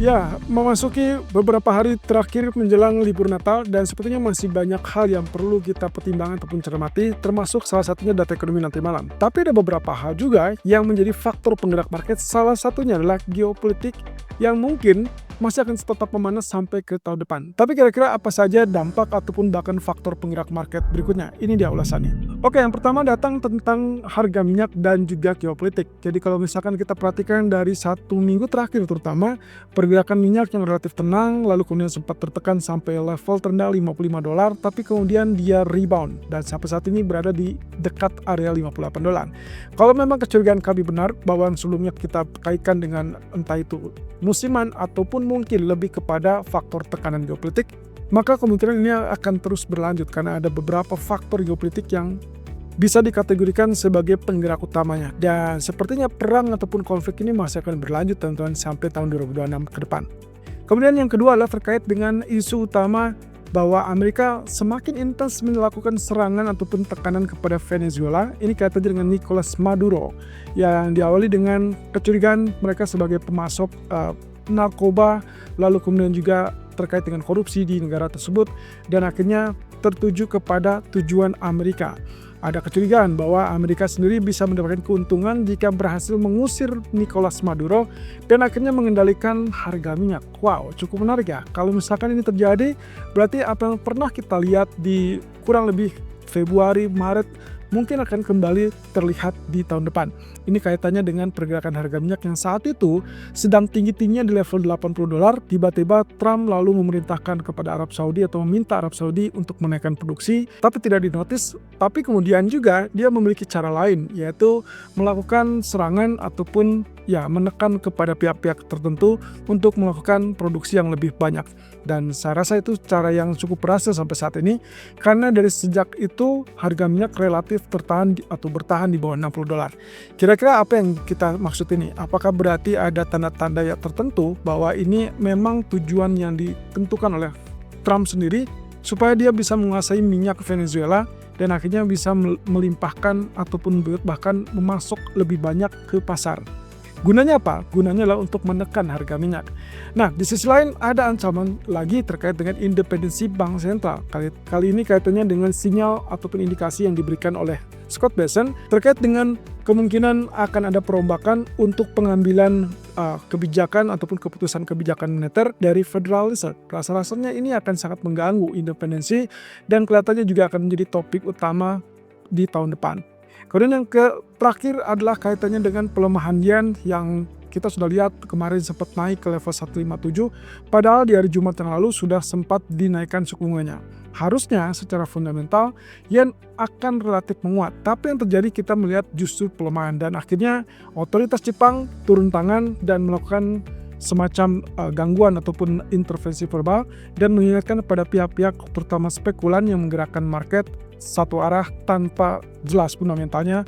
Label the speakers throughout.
Speaker 1: Ya, memasuki beberapa hari terakhir menjelang libur Natal dan sepertinya masih banyak hal yang perlu kita pertimbangkan ataupun cermati, termasuk salah satunya data ekonomi nanti malam. Tapi ada beberapa hal juga yang menjadi faktor penggerak market, salah satunya adalah geopolitik yang mungkin masih akan tetap memanas sampai ke tahun depan. Tapi kira-kira apa saja dampak ataupun bahkan faktor penggerak market berikutnya? Ini dia ulasannya. Oke, yang pertama datang tentang harga minyak dan juga geopolitik. Jadi kalau misalkan kita perhatikan dari 1 minggu terakhir terutama, pergerakan minyak yang relatif tenang, lalu kemudian sempat tertekan sampai level terendah $55, tapi kemudian dia rebound dan sampai saat ini berada di dekat area $58. Kalau memang kecurigaan kami benar bahwa yang sebelumnya kita kaitkan dengan entah itu musiman ataupun mungkin lebih kepada faktor tekanan geopolitik, maka kemungkinan ini akan terus berlanjut karena ada beberapa faktor geopolitik yang bisa dikategorikan sebagai penggerak utamanya. Dan sepertinya perang ataupun konflik ini masih akan berlanjut teman-teman sampai tahun 2026 ke depan. Kemudian yang kedua adalah terkait dengan isu utama bahwa Amerika semakin intens melakukan serangan ataupun tekanan kepada Venezuela. Ini kaitannya dengan Nicolas Maduro yang diawali dengan kecurigaan mereka sebagai pemasok narkoba, lalu kemudian juga terkait dengan korupsi di negara tersebut, dan akhirnya tertuju kepada tujuan Amerika. Ada kecurigaan bahwa Amerika sendiri bisa mendapatkan keuntungan jika berhasil mengusir Nicolas Maduro dan akhirnya mengendalikan harga minyak. Wow, cukup menarik ya. Kalau misalkan ini terjadi, berarti apa yang pernah kita lihat di kurang lebih Februari, Maret, mungkin akan kembali terlihat di tahun depan. Ini kaitannya dengan pergerakan harga minyak yang saat itu sedang tinggi-tingginya di level $80. Tiba-tiba Trump lalu memerintahkan kepada Arab Saudi atau meminta Arab Saudi untuk menaikkan produksi, tapi tidak dinotis. Tapi kemudian juga dia memiliki cara lain, yaitu melakukan serangan ataupun menekan kepada pihak-pihak tertentu untuk melakukan produksi yang lebih banyak. Dan saya rasa itu cara yang cukup berhasil sampai saat ini, karena dari sejak itu harga minyak relatif bertahan di bawah $60. Kira-kira apa yang kita maksud ini? Apakah berarti ada tanda-tanda yang tertentu bahwa ini memang tujuan yang ditentukan oleh Trump sendiri supaya dia bisa menguasai minyak Venezuela dan akhirnya bisa melimpahkan ataupun bahkan memasok lebih banyak ke pasar? Gunanya apa? Gunanya adalah untuk menekan harga minyak. Nah, di sisi lain ada ancaman lagi terkait dengan independensi bank sentral. Kali ini kaitannya dengan sinyal ataupun indikasi yang diberikan oleh Scott Bessent terkait dengan kemungkinan akan ada perombakan untuk pengambilan kebijakan ataupun keputusan kebijakan moneter dari Federal Reserve. Rasa-rasanya ini akan sangat mengganggu independensi dan kelihatannya juga akan menjadi topik utama di tahun depan. Kemudian yang terakhir adalah kaitannya dengan pelemahan yen yang kita sudah lihat kemarin sempat naik ke level 157, padahal di hari Jumat yang lalu sudah sempat dinaikkan suku bunganya. Harusnya secara fundamental yen akan relatif menguat, tapi yang terjadi kita melihat justru pelemahan dan akhirnya otoritas Jepang turun tangan dan melakukan semacam gangguan ataupun intervensi verbal dan mengingatkan kepada pihak-pihak terutama spekulan yang menggerakkan market satu arah tanpa jelas fundamentalnya.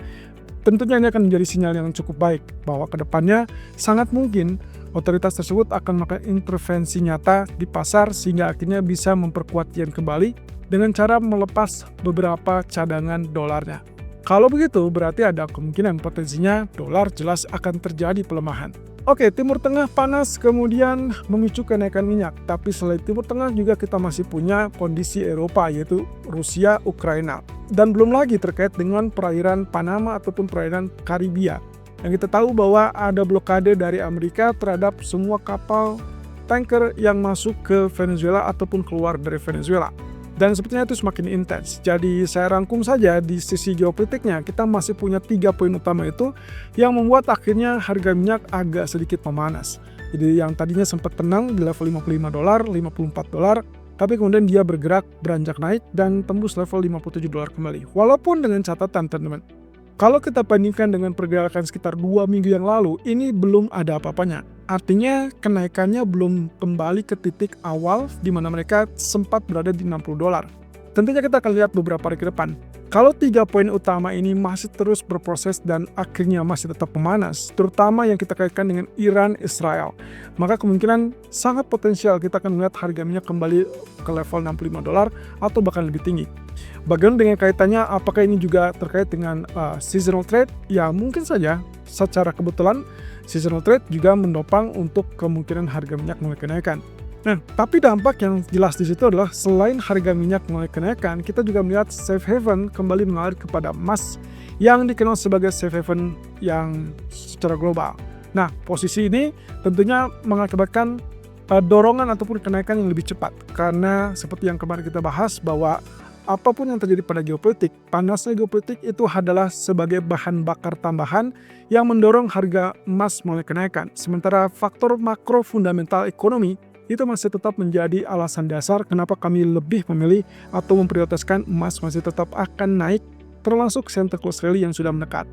Speaker 1: Tentunya ini akan menjadi sinyal yang cukup baik bahwa kedepannya sangat mungkin otoritas tersebut akan melakukan intervensi nyata di pasar sehingga akhirnya bisa memperkuat yen kembali dengan cara melepas beberapa cadangan dolarnya. Kalau begitu berarti ada kemungkinan potensinya dolar jelas akan terjadi pelemahan. Oke, Timur Tengah panas kemudian memicu kenaikan minyak. Tapi selain Timur Tengah juga kita masih punya kondisi Eropa yaitu Rusia, Ukraina. Dan belum lagi terkait dengan perairan Panama ataupun perairan Karibia. Yang kita tahu bahwa ada blokade dari Amerika terhadap semua kapal tanker yang masuk ke Venezuela ataupun keluar dari Venezuela. Dan sepertinya itu semakin intens. Jadi saya rangkum saja di sisi geopolitiknya, kita masih punya 3 poin utama itu yang membuat akhirnya harga minyak agak sedikit memanas. Jadi yang tadinya sempat tenang di level $55, $54, tapi kemudian dia bergerak beranjak naik dan tembus level $57 kembali. Walaupun dengan catatan teman-teman, kalau kita bandingkan dengan pergerakan sekitar 2 minggu yang lalu, ini belum ada apa-apanya. Artinya kenaikannya belum kembali ke titik awal di mana mereka sempat berada di $60. tentunya kita akan lihat beberapa hari ke depan. Kalau 3 poin utama ini masih terus berproses dan akhirnya masih tetap memanas, terutama yang kita kaitkan dengan Iran Israel, maka kemungkinan sangat potensial kita akan melihat harga minyak kembali ke level $65 atau bahkan lebih tinggi. Bagaimana dengan kaitannya, apakah ini juga terkait dengan seasonal trade? Ya mungkin saja, secara kebetulan seasonal trade juga mendopang untuk kemungkinan harga minyak mulai kenaikan. Nah, tapi dampak yang jelas di situ adalah selain harga minyak mulai kenaikan, kita juga melihat safe haven kembali mengalir kepada emas yang dikenal sebagai safe haven yang secara global. Nah, posisi ini tentunya mengakibatkan dorongan ataupun kenaikan yang lebih cepat, karena seperti yang kemarin kita bahas bahwa apapun yang terjadi pada geopolitik, panasnya geopolitik itu adalah sebagai bahan bakar tambahan yang mendorong harga emas mulai kenaikan. Sementara faktor makro fundamental ekonomi itu masih tetap menjadi alasan dasar kenapa kami lebih memilih atau memprioritaskan emas masih tetap akan naik, termasuk Santa Claus Rally yang sudah mendekat.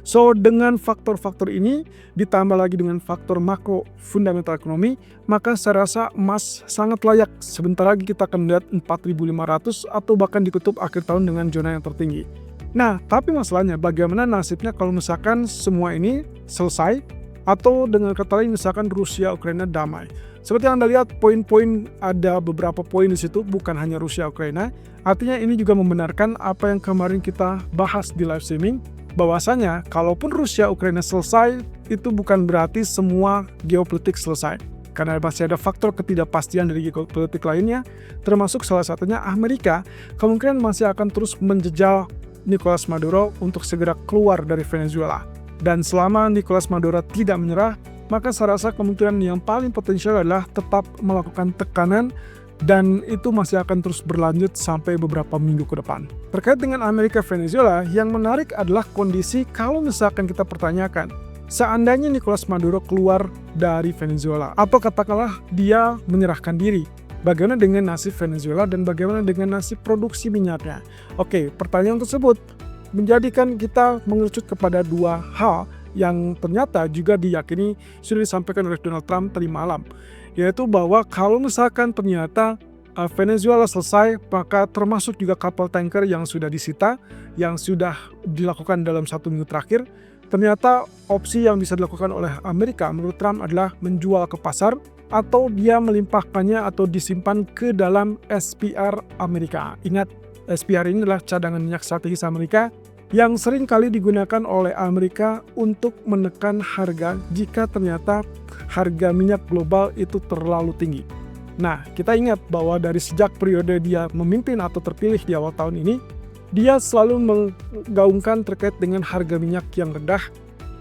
Speaker 1: So, dengan faktor-faktor ini ditambah lagi dengan faktor makro fundamental ekonomi, maka saya rasa emas sangat layak. Sebentar lagi kita akan melihat 4.500 atau bahkan ditutup akhir tahun dengan zona yang tertinggi. Nah, tapi masalahnya bagaimana nasibnya kalau misalkan semua ini selesai, atau dengan kata lain misalkan Rusia Ukraina damai. Seperti yang Anda lihat, poin-poin ada beberapa poin di situ, bukan hanya Rusia Ukraina. Artinya ini juga membenarkan apa yang kemarin kita bahas di live streaming, bahwasanya kalaupun Rusia Ukraina selesai, itu bukan berarti semua geopolitik selesai. Karena masih ada faktor ketidakpastian dari geopolitik lainnya, termasuk salah satunya Amerika, kemungkinan masih akan terus menjejal Nicolas Maduro untuk segera keluar dari Venezuela. Dan selama Nicolas Maduro tidak menyerah, maka saya rasa kemungkinan yang paling potensial adalah tetap melakukan tekanan dan itu masih akan terus berlanjut sampai beberapa minggu ke depan. Terkait dengan Amerika Venezuela, yang menarik adalah kondisi kalau misalkan kita pertanyakan, seandainya Nicolas Maduro keluar dari Venezuela, atau katakanlah dia menyerahkan diri, bagaimana dengan nasib Venezuela dan bagaimana dengan nasib produksi minyaknya? Oke, pertanyaan tersebut menjadikan kita mengerucut kepada dua hal yang ternyata juga diyakini sudah disampaikan oleh Donald Trump tadi malam, yaitu bahwa kalau misalkan ternyata Venezuela selesai, maka termasuk juga kapal tanker yang sudah disita, yang sudah dilakukan dalam 1 minggu terakhir, ternyata opsi yang bisa dilakukan oleh Amerika menurut Trump adalah menjual ke pasar atau dia melimpahkannya atau disimpan ke dalam SPR Amerika. Ingat, SPR ini adalah cadangan minyak strategis Amerika yang sering kali digunakan oleh Amerika untuk menekan harga jika ternyata harga minyak global itu terlalu tinggi. Nah, kita ingat bahwa dari sejak periode dia memimpin atau terpilih di awal tahun ini, dia selalu menggaungkan terkait dengan harga minyak yang rendah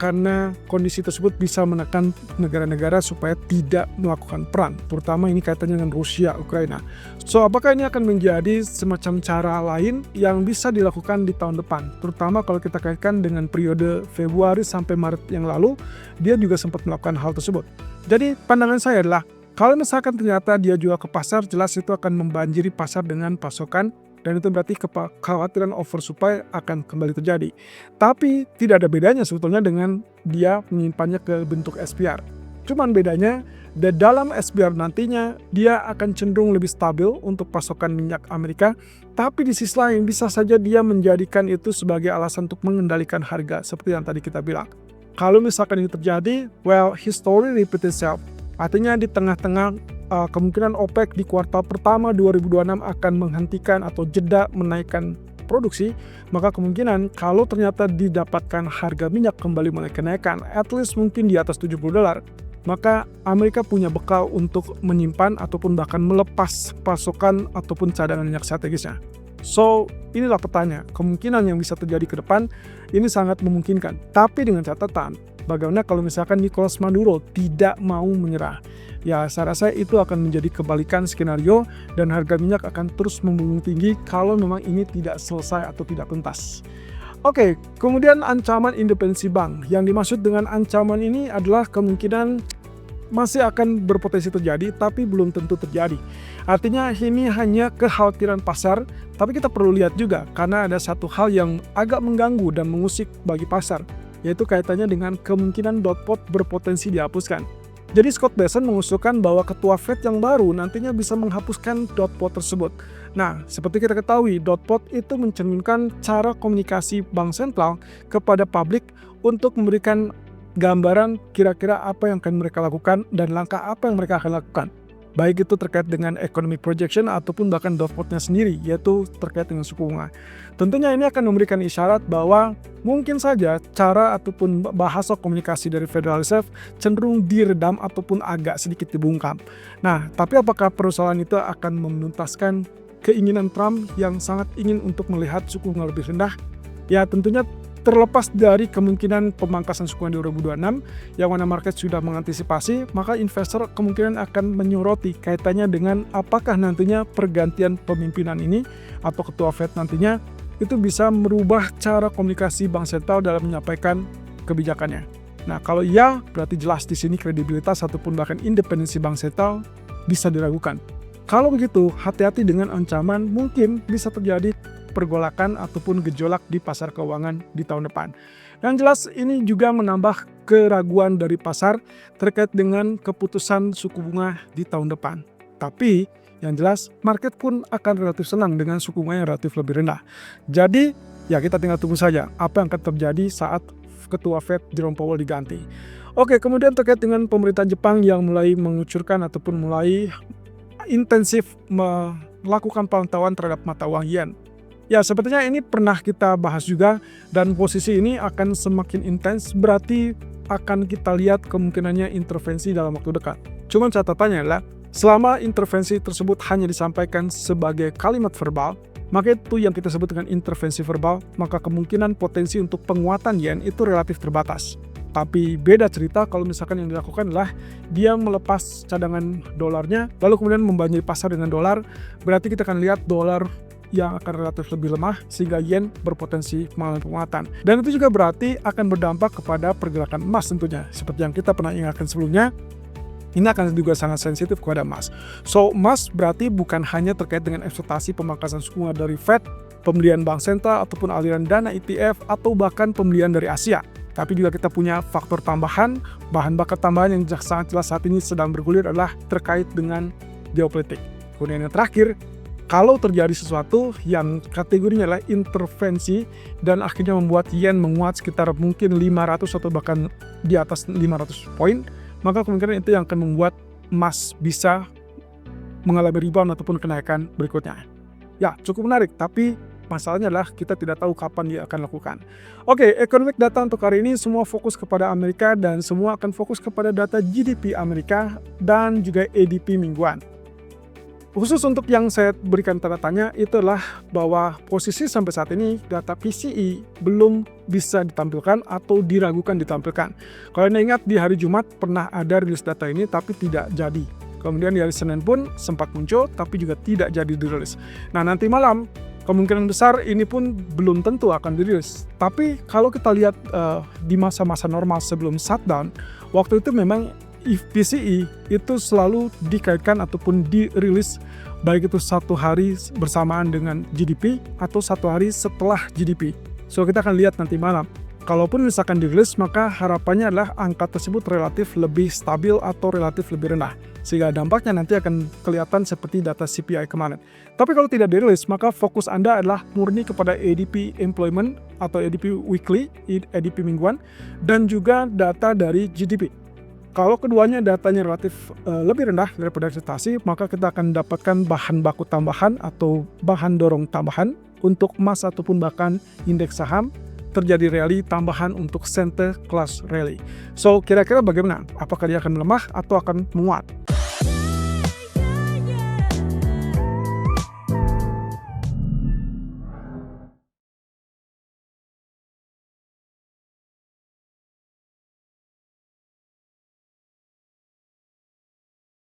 Speaker 1: karena kondisi tersebut bisa menekan negara-negara supaya tidak melakukan perang, terutama ini kaitannya dengan Rusia, Ukraina. So, apakah ini akan menjadi semacam cara lain yang bisa dilakukan di tahun depan? Terutama kalau kita kaitkan dengan periode Februari sampai Maret yang lalu, dia juga sempat melakukan hal tersebut. Jadi, pandangan saya adalah, kalau misalkan ternyata dia jual ke pasar, jelas itu akan membanjiri pasar dengan pasokan, dan itu berarti kekhawatiran oversupply akan kembali terjadi. Tapi tidak ada bedanya sebetulnya dengan dia menyimpannya ke bentuk SPR. Cuman bedanya, di dalam SPR nantinya dia akan cenderung lebih stabil untuk pasokan minyak Amerika, tapi di sisi lain bisa saja dia menjadikan itu sebagai alasan untuk mengendalikan harga seperti yang tadi kita bilang. Kalau misalkan ini terjadi, well, history repeat itself. Artinya di tengah-tengah kemungkinan OPEC di kuartal pertama 2026 akan menghentikan atau jeda menaikkan produksi, maka kemungkinan kalau ternyata didapatkan harga minyak kembali mulai kenaikan, at least mungkin di atas $70, maka Amerika punya bekal untuk menyimpan ataupun bahkan melepas pasokan ataupun cadangan minyak strategisnya. So, inilah petanya, kemungkinan yang bisa terjadi ke depan ini sangat memungkinkan. Tapi dengan catatan, bagaimana kalau misalkan Nicolas Maduro tidak mau menyerah? Ya, saya rasa itu akan menjadi kebalikan skenario dan harga minyak akan terus membumbung tinggi kalau memang ini tidak selesai atau tidak tuntas. Oke, kemudian ancaman independensi bank. Yang dimaksud dengan ancaman ini adalah kemungkinan masih akan berpotensi terjadi, tapi belum tentu terjadi. Artinya ini hanya kekhawatiran pasar, tapi kita perlu lihat juga karena ada satu hal yang agak mengganggu dan mengusik bagi pasar, yaitu kaitannya dengan kemungkinan dot plot berpotensi dihapuskan. Jadi Scott Bessent mengusulkan bahwa ketua Fed yang baru nantinya bisa menghapuskan dot plot tersebut. Nah, seperti kita ketahui, dot plot itu mencerminkan cara komunikasi bank sentral kepada publik untuk memberikan gambaran kira-kira apa yang akan mereka lakukan dan langkah apa yang mereka akan lakukan. Baik itu terkait dengan economic projection ataupun bahkan dot plotnya sendiri, yaitu terkait dengan suku bunga. Tentunya ini akan memberikan isyarat bahwa mungkin saja cara ataupun bahasa komunikasi dari Federal Reserve cenderung diredam ataupun agak sedikit dibungkam. Nah, tapi apakah persoalan itu akan menuntaskan keinginan Trump yang sangat ingin untuk melihat suku bunga lebih rendah? Ya tentunya terlepas dari kemungkinan pemangkasan suku bunga di 2026 yang mana market sudah mengantisipasi, maka investor kemungkinan akan menyoroti kaitannya dengan apakah nantinya pergantian pemimpinan ini atau ketua Fed nantinya itu bisa merubah cara komunikasi bank sentral dalam menyampaikan kebijakannya. Nah, kalau ya, berarti jelas di sini kredibilitas ataupun bahkan independensi bank sentral bisa diragukan. Kalau begitu, hati-hati dengan ancaman mungkin bisa terjadi pergolakan ataupun gejolak di pasar keuangan di tahun depan. Yang jelas ini juga menambah keraguan dari pasar terkait dengan keputusan suku bunga di tahun depan. Tapi yang jelas market pun akan relatif senang dengan suku bunga yang relatif lebih rendah. Jadi ya kita tinggal tunggu saja apa yang akan terjadi saat ketua Fed Jerome Powell diganti. Oke, kemudian terkait dengan pemerintah Jepang yang mulai mengucurkan ataupun mulai intensif melakukan pantauan terhadap mata uang yen. Ya, sepertinya ini pernah kita bahas juga dan posisi ini akan semakin intens, berarti akan kita lihat kemungkinannya intervensi dalam waktu dekat. Cuman catatannya adalah selama intervensi tersebut hanya disampaikan sebagai kalimat verbal, maka itu yang kita sebut dengan intervensi verbal, maka kemungkinan potensi untuk penguatan yen itu relatif terbatas. Tapi beda cerita kalau misalkan yang dilakukan adalah dia melepas cadangan dolarnya, lalu kemudian membanjiri pasar dengan dolar, berarti kita akan lihat dolar yang akan relatif lebih lemah sehingga yen berpotensi mengalami penguatan. Dan itu juga berarti akan berdampak kepada pergerakan emas tentunya. Seperti yang kita pernah ingatkan sebelumnya, ini akan juga sangat sensitif kepada emas. So, emas berarti bukan hanya terkait dengan ekspektasi pemangkasan suku bunga dari Fed, pembelian bank sentral ataupun aliran dana ETF atau bahkan pembelian dari Asia. Tapi juga kita punya faktor tambahan, bahan bakar tambahan yang sangat jelas saat ini sedang bergulir adalah terkait dengan geopolitik. Kemudian yang terakhir, kalau terjadi sesuatu yang kategorinya adalah intervensi dan akhirnya membuat yen menguat sekitar mungkin 500 atau bahkan di atas 500 poin, maka kemungkinan itu yang akan membuat emas bisa mengalami rebound ataupun kenaikan berikutnya. Ya, cukup menarik, tapi masalahnya adalah kita tidak tahu kapan dia akan lakukan. Oke, economic data untuk hari ini semua fokus kepada Amerika dan semua akan fokus kepada data GDP Amerika dan juga ADP mingguan. Khusus untuk yang saya berikan tanda tanya itu adalah bahwa posisi sampai saat ini data PCE belum bisa ditampilkan atau diragukan ditampilkan. Kalau Anda ingat di hari Jumat pernah ada rilis data ini tapi tidak jadi. Kemudian di hari Senin pun sempat muncul tapi juga tidak jadi dirilis. Nah, nanti malam kemungkinan besar ini pun belum tentu akan dirilis. Tapi kalau kita lihat di masa-masa normal sebelum shutdown, waktu itu memang PCE itu selalu dikaitkan ataupun dirilis baik itu satu hari bersamaan dengan GDP atau satu hari setelah GDP. So kita akan lihat nanti malam. Kalaupun misalkan dirilis, maka harapannya adalah angka tersebut relatif lebih stabil atau relatif lebih rendah. Sehingga dampaknya nanti akan kelihatan seperti data CPI kemarin. Tapi kalau tidak dirilis, maka fokus Anda adalah murni kepada ADP Employment atau ADP Weekly, ADP mingguan, dan juga data dari GDP. Kalau keduanya datanya relatif lebih rendah daripada ekspektasi, maka kita akan mendapatkan bahan baku tambahan atau bahan dorong tambahan untuk emas ataupun bahkan indeks saham, terjadi rally tambahan untuk center class rally. So, kira-kira bagaimana? Apakah dia akan melemah atau akan menguat?